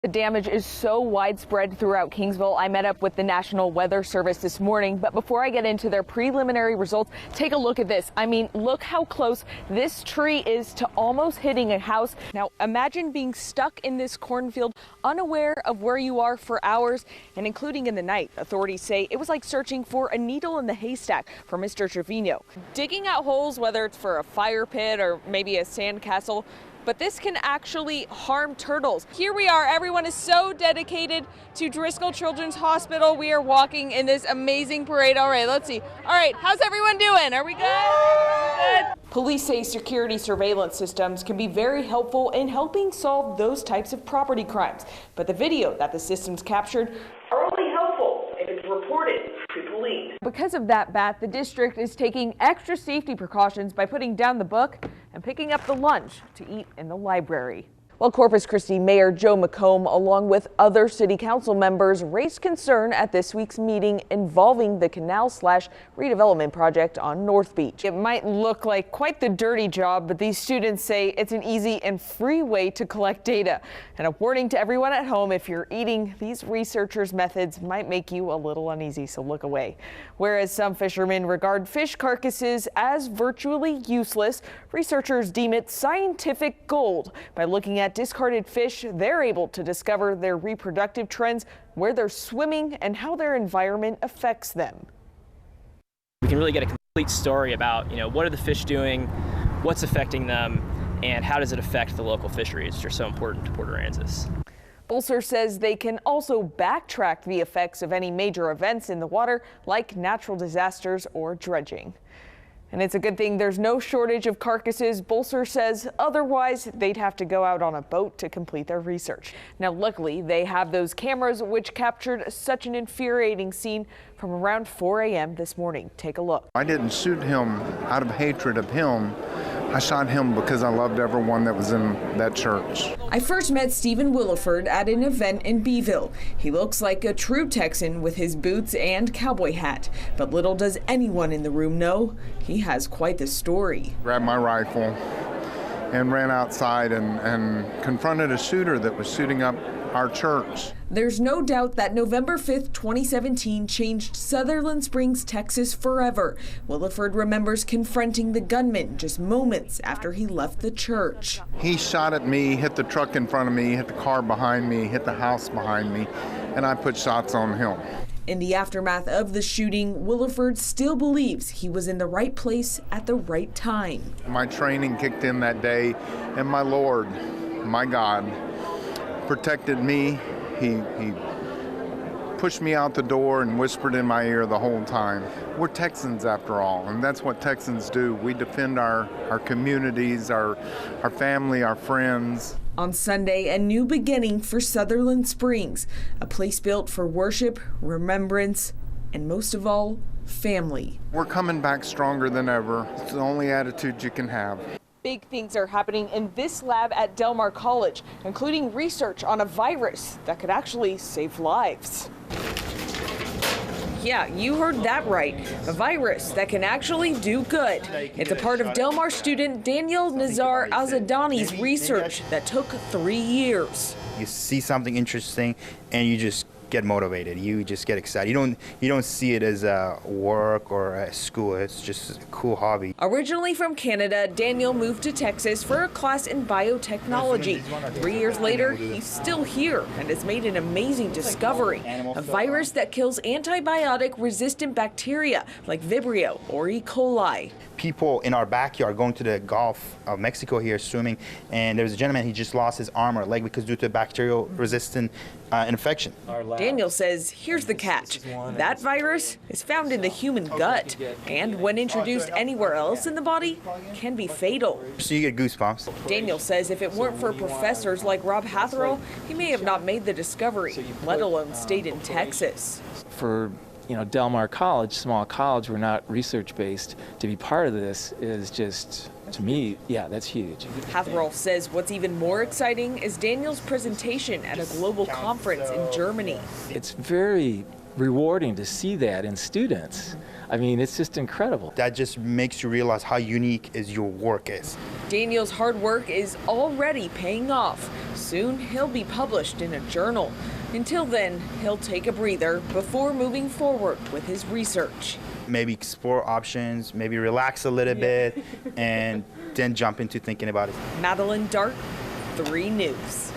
The damage is so widespread throughout Kingsville. I met up with the National Weather Service this morning, but before I get into their preliminary results, take a look at this. I mean, look how close this tree is to almost hitting a house. Now, imagine being stuck in this cornfield, unaware of where you are for hours, and including in the night. Authorities say it was like searching for a needle in the haystack for Mr. Trevino. Digging out holes, whether it's for a fire pit or maybe a sandcastle, but this can actually harm turtles. Here we are, everyone is so dedicated to Driscoll Children's Hospital. We are walking in this amazing parade. All right, let's see. All right, how's everyone doing? Are we good? Good? Police say security surveillance systems can be very helpful in helping solve those types of property crimes. But the video that the systems captured are only helpful if it's reported to police. Because of that, the district is taking extra safety precautions by putting down the book and picking up the lunch to eat in the library. Well, Corpus Christi Mayor Joe McComb, along with other city council members, raised concern at this week's meeting involving the canal/redevelopment project on North Beach. It might look like quite the dirty job, but these students say it's an easy and free way to collect data. And a warning to everyone at home, if you're eating, these researchers' methods might make you a little uneasy, so look away. Whereas some fishermen regard fish carcasses as virtually useless, researchers deem it scientific gold. By looking at discarded fish, they're able to discover their reproductive trends, where they're swimming, and how their environment affects them. We can really get a complete story about, what are the fish doing, what's affecting them, and how does it affect the local fisheries, which are so important to Port Aransas. Bolser says they can also backtrack the effects of any major events in the water, like natural disasters or dredging. And it's a good thing there's no shortage of carcasses. Bolser says otherwise they'd have to go out on a boat to complete their research. Now, luckily, they have those cameras which captured such an infuriating scene from around 4 a.m. this morning. Take a look. I didn't shoot him out of hatred of him. I shot him because I loved everyone that was in that church. I first met Stephen Williford at an event in Beeville. He looks like a true Texan with his boots and cowboy hat. But little does anyone in the room know, he has quite the story. Grabbed my rifle and ran outside and confronted a shooter that was shooting up our church. There's no doubt that November 5th, 2017 changed Sutherland Springs, Texas forever. Williford remembers confronting the gunman just moments after he left the church. He shot at me, hit the truck in front of me, hit the car behind me, hit the house behind me, and I put shots on him. In the aftermath of the shooting, Williford still believes he was in the right place at the right time. My training kicked in that day, and my Lord, my God, protected me. He pushed me out the door and whispered in my ear the whole time. We're Texans after all, and that's what Texans do. We defend our communities, our family, our friends. On Sunday, a new beginning for Sutherland Springs, a place built for worship, remembrance, and most of all, family. We're coming back stronger than ever. It's the only attitude you can have. Big things are happening in this lab at Del Mar College, including research on a virus that could actually save lives. Yeah, you heard that right. A virus that can actually do good. It's a part of Del Mar student Daniel Nazar Azadani's research that took 3 years. You see something interesting and you just get motivated. You just get excited. You don't see it as a work or a school. It's just a cool hobby. Originally from Canada, Daniel moved to Texas for a class in biotechnology. 3 years later, he's still here and has made an amazing discovery. A virus that kills antibiotic-resistant bacteria like Vibrio or E. coli. People in our backyard going to the Gulf of Mexico here swimming, and there was a gentleman, he just lost his arm or leg because due to bacterial resistant infection. Daniel says, here's the catch. That virus is found in the human gut, and when introduced anywhere else in the body, can be fatal. So you get goosebumps. Daniel says if it weren't for professors like Rob Hatherell, he may have not made the discovery, let alone stayed in Texas. For Del Mar College, small college, we're not research-based. To be part of this is just, to me, yeah, that's huge. Hatherall says what's even more exciting is Daniel's presentation at a global conference in Germany. It's very rewarding to see that in students. I mean, it's just incredible. That just makes you realize how unique is your work is. Daniel's hard work is already paying off. Soon he'll be published in a journal. Until then, he'll take a breather before moving forward with his research. Maybe explore options, maybe relax a little bit, and then jump into thinking about it. Madeleine Dart, 3 News.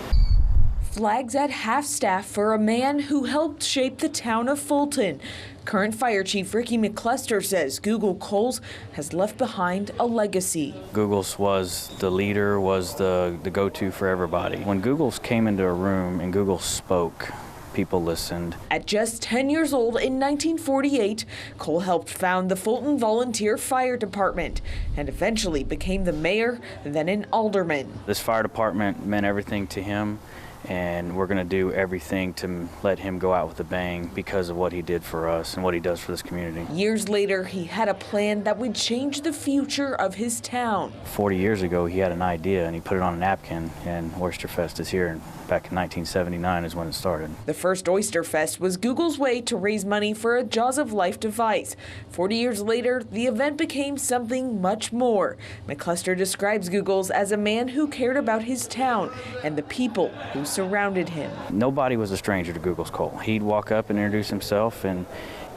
Flags at half-staff for a man who helped shape the town of Fulton. Current Fire Chief Ricky McCluster says Google Coles has left behind a legacy. Googles was the leader, was the go-to for everybody. When Googles came into a room and Google spoke, people listened. At just 10 years old in 1948, Cole helped found the Fulton Volunteer Fire Department and eventually became the mayor, then an alderman. This fire department meant everything to him, and we're going to do everything to let him go out with a bang because of what he did for us and what he does for this community. Years later, he had a plan that would change the future of his town. 40 years ago, he had an idea and he put it on a napkin, and Oysterfest is here. Back in 1979 is when it started. The first Oyster Fest was Google's way to raise money for a Jaws of Life device. 40 years later, the event became something much more. McCluster describes Google's as a man who cared about his town and the people who surrounded him. Nobody was a stranger to Google's Cole. He'd walk up and introduce himself, and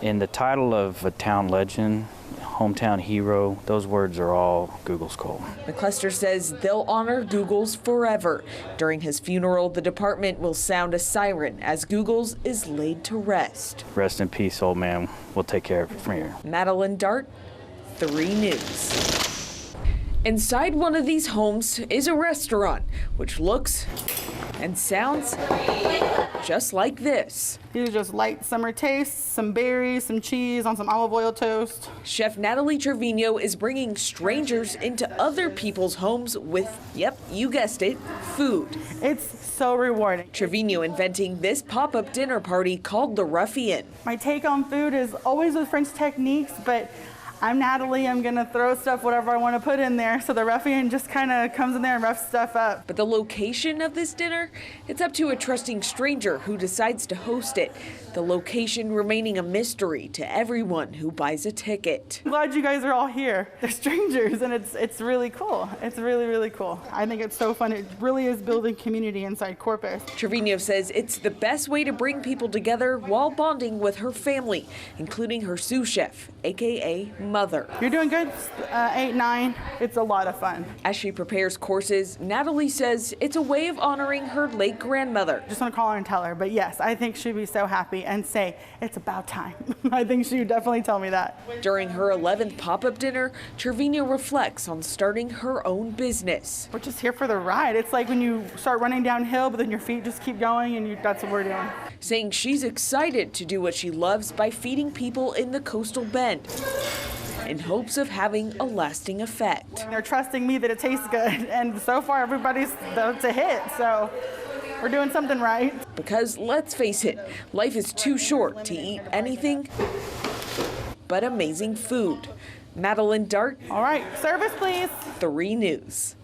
in the title of a town legend, hometown hero, those words are all Google's Cole. McCluster says they'll honor Google's forever. During his funeral, the department will sound a siren as Google's is laid to rest. Rest in peace, old man. We'll take care of it from here. Madeleine Dart, 3 News. Inside one of these homes is a restaurant, which looks and sounds just like this. These are just light summer tastes, some berries, some cheese on some olive oil toast. Chef Natalie Trevino is bringing strangers into other people's homes with, yep, you guessed it, food. It's so rewarding. Trevino inventing this pop-up dinner party called the Ruffian. My take on food is always with French techniques, but I'm Natalie, I'm gonna throw stuff, whatever I wanna put in there. So the Ruffian just kinda comes in there and roughs stuff up. But the location of this dinner, it's up to a trusting stranger who decides to host it. The location remaining a mystery to everyone who buys a ticket. I'm glad you guys are all here. They're strangers and it's really cool. It's really, really cool. I think it's so fun. It really is building community inside Corpus. Trevino says it's the best way to bring people together while bonding with her family, including her sous chef, AKA mother. You're doing good, 8, 9. It's a lot of fun. As she prepares courses, Natalie says it's a way of honoring her late grandmother. Just want to call her and tell her, but yes, I think she'd be so happy and say, it's about time. I think she would definitely tell me that. During her 11th pop-up dinner, Trevino reflects on starting her own business. We're just here for the ride. It's like when you start running downhill, but then your feet just keep going, and that's what we're doing. Saying she's excited to do what she loves by feeding people in the coastal bend, in hopes of having a lasting effect. They're trusting me that it tastes good, and so far everybody's it's a hit, so we're doing something right. Because let's face it, life is too short to eat anything but amazing food. Madeleine Dart. All right, service please. 3 News.